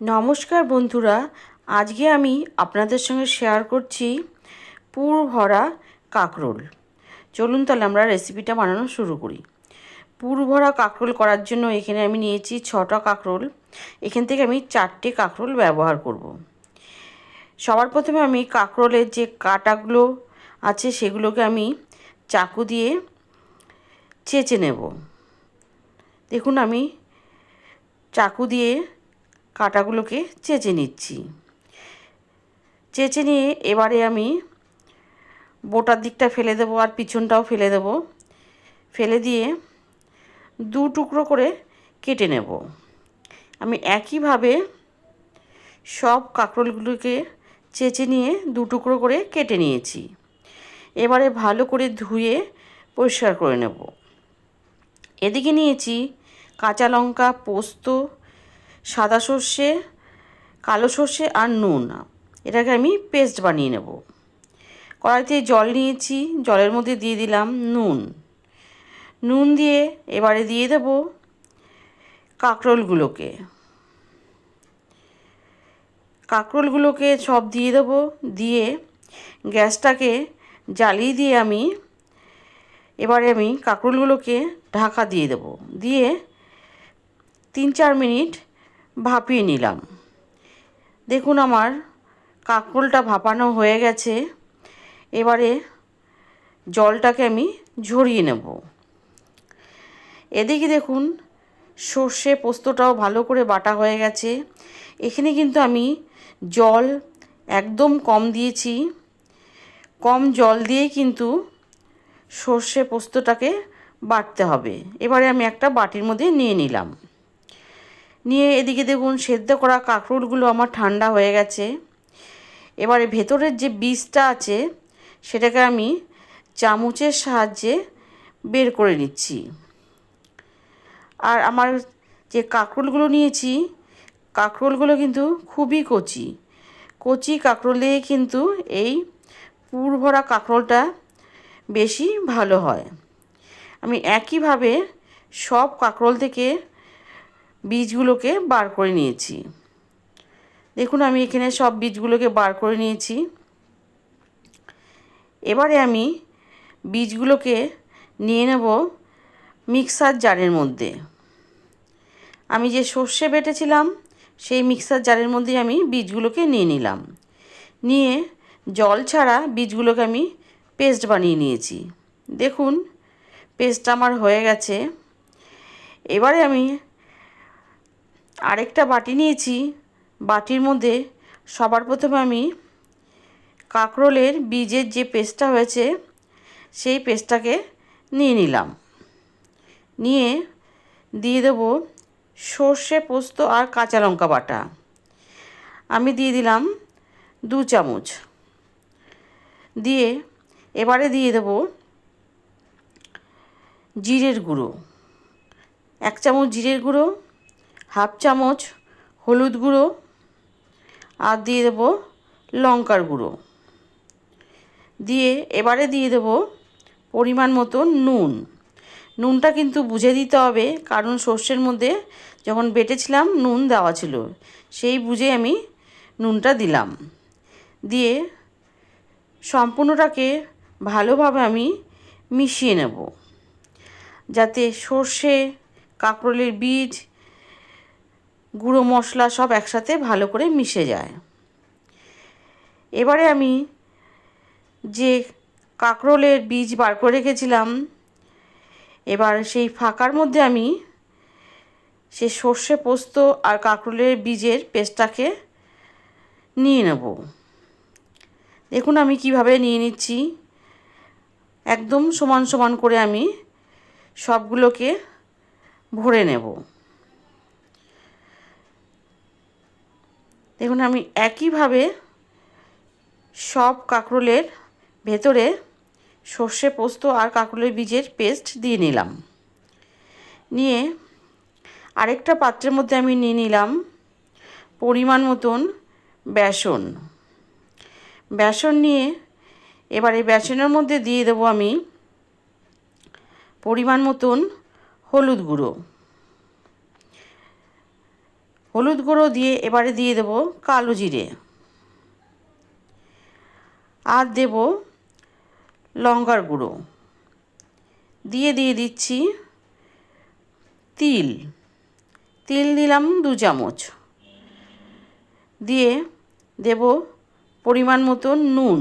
নমস্কার বন্ধুরা, আজকে আমি আপনাদের সঙ্গে শেয়ার করছি পুর ভরা কাঁকরোল। চলুন তাহলে আমরা রেসিপিটা বানানো শুরু করি। পুর ভরা কাঁকরোল করার জন্য এখানে আমি নিয়েছি 6টা কাঁকরোল। এখান থেকে আমি 4টে কাঁকরোল ব্যবহার করব। সবার প্রথমে আমি কাঁকরোলের যে কাঁটাগুলো আছে সেগুলোকে আমি চাকু দিয়ে চেঁচে নেব। দেখুন আমি চাকু দিয়ে কাঁটাগুলোকে চেঁচে নিচ্ছি। চেঁচে নিয়ে এবারে আমি বোটার দিকটা ফেলে দেবো আর পিছনটাও ফেলে দেবো। ফেলে দিয়ে 2 টুকরো করে কেটে নেব। আমি একইভাবে সব কাঁকরোলগুলোকে চেঁচে নিয়ে 2 টুকরো করে কেটে নিয়েছি। এবারে ভালো করে ধুয়ে পরিষ্কার করে নেব। এদিকে নিয়েছি কাঁচা লঙ্কা, পোস্ত, সাদা সর্ষে, কালো সর্ষে আর নুন। এটাকে আমি পেস্ট বানিয়ে নেব। কড়াইতে জল নিয়েছি, জলের মধ্যে দিয়ে দিলাম নুন দিয়ে এবারে দিয়ে দেব কাঁকরোলগুলোকে সব দিয়ে দেব। দিয়ে গ্যাসটাকে জ্বালিয়ে দিয়ে এবারে আমি কাঁকরোলগুলোকে ঢাকা দিয়ে দেব। দিয়ে 3-4 মিনিট ভাপিয়ে নিলাম। দেখুন আমার কাঁকরোলটা ভাপানো হয়ে গেছে। এবারে জলটাকে আমি ঝরিয়ে নেব। এদিকে দেখুন সর্ষে পোস্তটাও ভালো করে বাটা হয়ে গেছে। এখানে কিন্তু আমি জল একদম কম দিয়েছি। কম জল দিয়ে কিন্তু সর্ষে পোস্তটাকে বাটতে হবে। এবারে আমি একটা বাটির মধ্যে নিয়ে নিলাম। নিয়ে এদিকে দেখুন সেদ্ধ করা কাঁকরোলগুলো আমার ঠান্ডা হয়ে গেছে। এবারে ভেতরের যে বীজটা আছে সেটাকে আমি চামচের সাহায্যে বের করে নিচ্ছি। আর আমার যে কাঁকরোলগুলো নিয়েছি, কাঁকরোলগুলো কিন্তু খুবই কচি কচি কাঁকরোল দিয়ে কিন্তু এই পুর ভরা কাঁকরোলটা বেশি ভালো হয়। আমি একইভাবে সব কাঁকরোল থেকে বীজগুলোকে বার করে নিয়েছি। দেখুন আমি এখানে সব বীজগুলোকে বার করে নিয়েছি। এবারে আমি বীজগুলোকে নিয়ে নেব মিক্সার জারের মধ্যে। আমি যে সর্ষে বেটেছিলাম সেই মিক্সার জারের মধ্যে আমি বীজগুলোকে নিয়ে নিলাম। নিয়ে জল ছাড়া বীজগুলোকে আমি পেস্ট বানিয়ে নিয়েছি। দেখুন পেস্টটা আমার হয়ে গেছে। এবারে আমি আরেকটা বাটি নিয়েছি। বাটির মধ্যে সবার প্রথমে আমি কাঁকরোলের বীজের যে পেস্টটা হয়েছে সেই পেস্টটাকে নিয়ে নিলাম। নিয়ে দিয়ে দেব সর্ষে পোস্ত আর কাঁচা লঙ্কা বাটা। আমি দিয়ে দিলাম 2 চামচ। দিয়ে এবারে দিয়ে দেব জিরের গুঁড়ো 1 চামচ, জিরের গুঁড়ো 1/2 চামচ, হলুদ গুঁড়ো আর দিয়ে দেব লঙ্কার গুঁড়ো। দিয়ে এবারে দিয়ে দেব পরিমাণ মতো নুনটা কিন্তু বুঝে দিতে হবে, কারণ সর্ষের মধ্যে যখন বেটেছিলাম নুন দেওয়া ছিল, সেই বুঝে আমি নুনটা দিলাম। দিয়ে সম্পূর্ণটাকে ভালোভাবে আমি মিশিয়ে নেব, যাতে সর্ষে, কাঁকরোলের বীজ, গুঁড়ো মশলা সব একসাথে ভালো করে মিশে যায়। এবারে আমি যে কাঁকরোলের বীজ বার করে রেখেছিলাম, এবার সেই ফাঁকার মধ্যে আমি সে সর্ষে পোস্ত আর কাঁকরোলের বীজের পেস্টটাকে নিয়ে নেব। দেখুন আমি কিভাবে নিয়ে নিচ্ছি। একদম সমান সমান করে আমি সবগুলোকে ভরে নেব। দেখুন আমি একইভাবে সব কাঁকরোলের ভেতরে সর্ষে পোস্ত আর কাঁকরোলের বীজের পেস্ট দিয়ে নিলাম। নিয়ে আরেকটা পাত্রের মধ্যে আমি নিয়ে নিলাম পরিমাণ মতন বেসন নিয়ে এবারে বেসনের মধ্যে দিয়ে দেবো আমি পরিমাণ মতন হলুদ হলুদ গুঁড়ো দিয়ে এবারে দিয়ে দেব কালো জিরে, আর দেব লঙ্কার গুঁড়ো, দিয়ে দিচ্ছি তিল দিলাম 2 চামচ, দিয়ে দেব পরিমাণ মতো নুন।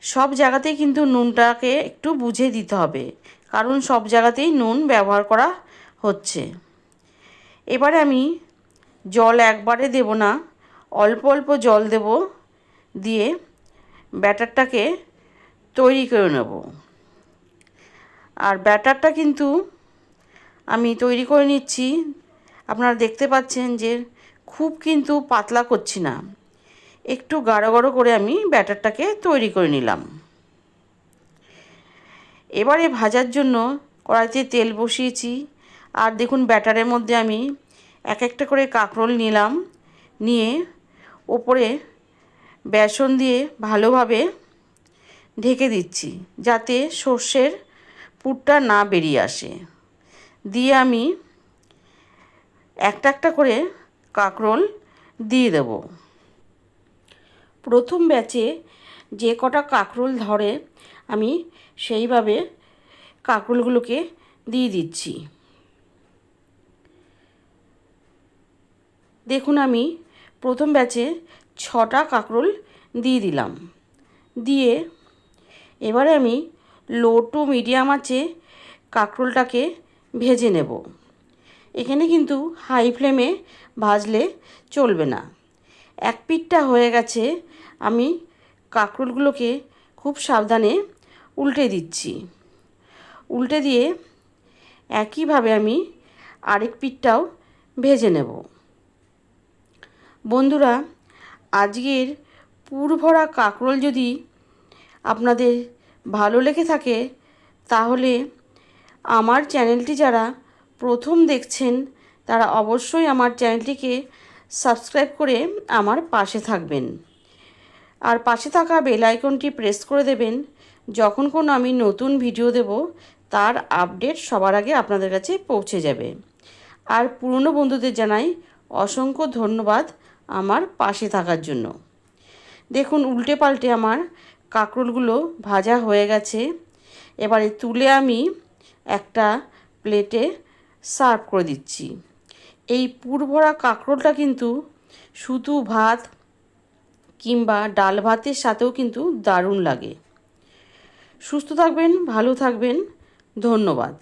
সব জায়গাতেই কিন্তু নুনটাকে একটু বুঝে দিতে হবে, কারণ সব জায়গাতেই নুন ব্যবহার করা হচ্ছে। এবারে আমি জল একবারে দেব না, অল্প অল্প জল দেব, দিয়ে ব্যাটারটাকে তৈরি করে নেব। আর ব্যাটারটা কিন্তু আমি তৈরি করে নিচ্ছি, আপনারা দেখতে পাচ্ছেন যে খুব কিন্তু পাতলা করছি না, একটু গাঢ় গাঢ় করে আমি ব্যাটারটাকে তৈরি করে নিলাম। এবারে ভাজার জন্য কড়াইতে তেল বসিয়েছি, আর দেখুন ব্যাটারের মধ্যে আমি এক একটা করে কাঁকরোল নিলাম, নিয়ে ওপরে বেসন দিয়ে ভালোভাবে ঢেকে দিচ্ছি, যাতে সর্ষের পুরটা না বেরিয়ে আসে। দিয়ে আমি একটা একটা করে কাঁকরোল দিয়ে দেব। প্রথম ব্যাচে যে কটা কাঁকরোল ধরে আমি সেইভাবে কাঁকরোলগুলোকে দিয়ে দিচ্ছি। দেখুন আমি প্রথম ব্যাচে 6টা কাঁকরোল দিয়ে দিলাম, দিয়ে এবারে আমি লো টু মিডিয়াম আঁচে কাঁকরোলটাকে ভেজে নেব। এখানে কিন্তু হাই ফ্লেমে ভাজলে চলবে না। এক পিঠটা হয়ে গেছে, আমি কাঁকরোলগুলোকে খুব সাবধানে উল্টে দিচ্ছি। উল্টে দিয়ে একইভাবে আমি আরেক পিঠটাও ভেজে নেব। বন্ধুরা, আজকের পুর ভরা কাঁকরোল যদি আপনাদের ভালো লেগে থাকে, তাহলে আমার চ্যানেলটি যারা প্রথম দেখছেন তারা অবশ্যই আমার চ্যানেলটিকে সাবস্ক্রাইব করে আমার পাশে থাকবেন, আর পাশে থাকা বেল আইকনটি প্রেস করে দেবেন। যখন কোনো আমি নতুন ভিডিও দেব তার আপডেট সবার আগে আপনাদের কাছে পৌঁছে যাবে। আর পুরনো বন্ধুদের জানাই অসংখ্য ধন্যবাদ আমার পাশে থাকার জন্য। দেখুন উল্টে পাল্টে আমার কাঁকরোলগুলো ভাজা হয়ে গেছে। এবারে তুলে আমি একটা প্লেটে সার্ভ করে দিচ্ছি। এই পুর ভরা কাঁকরোলটা কিন্তু শুধু ভাত কিংবা ডাল ভাতের সাথেও কিন্তু দারুণ লাগে। সুস্থ থাকবেন, ভালো থাকবেন, ধন্যবাদ।